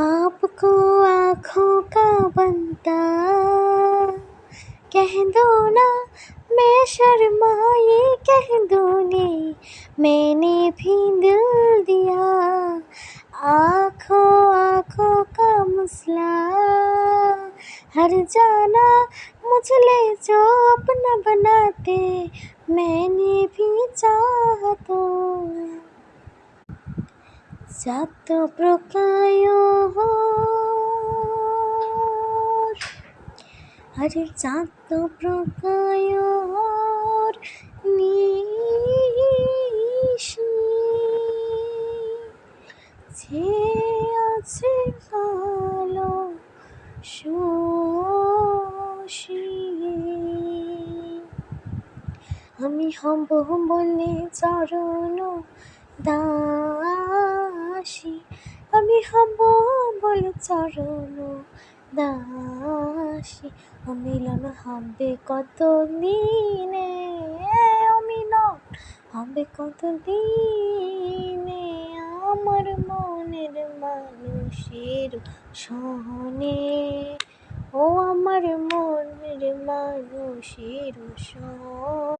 आपको आँखों का बनता कह दो ना, मैं शर्माई कह दूँगी मैंने भी दिल दिया। आँखों का मसला हर जाना, मुझ ले जो अपना बनाते मैंने भी चाहा तो। सात प्रकायों अरे सात प्रकायों নিশি যে আছে কালো শোষিয়ে আমি হব বলে চরণ দাসী, আমি হব বলে চরণ দাসী। অমিলন হবে কত দিনে, অমিলন হবে কত দিনে আমার মনের মানুষের সনে, ও আমার মনের মানুষের সনে।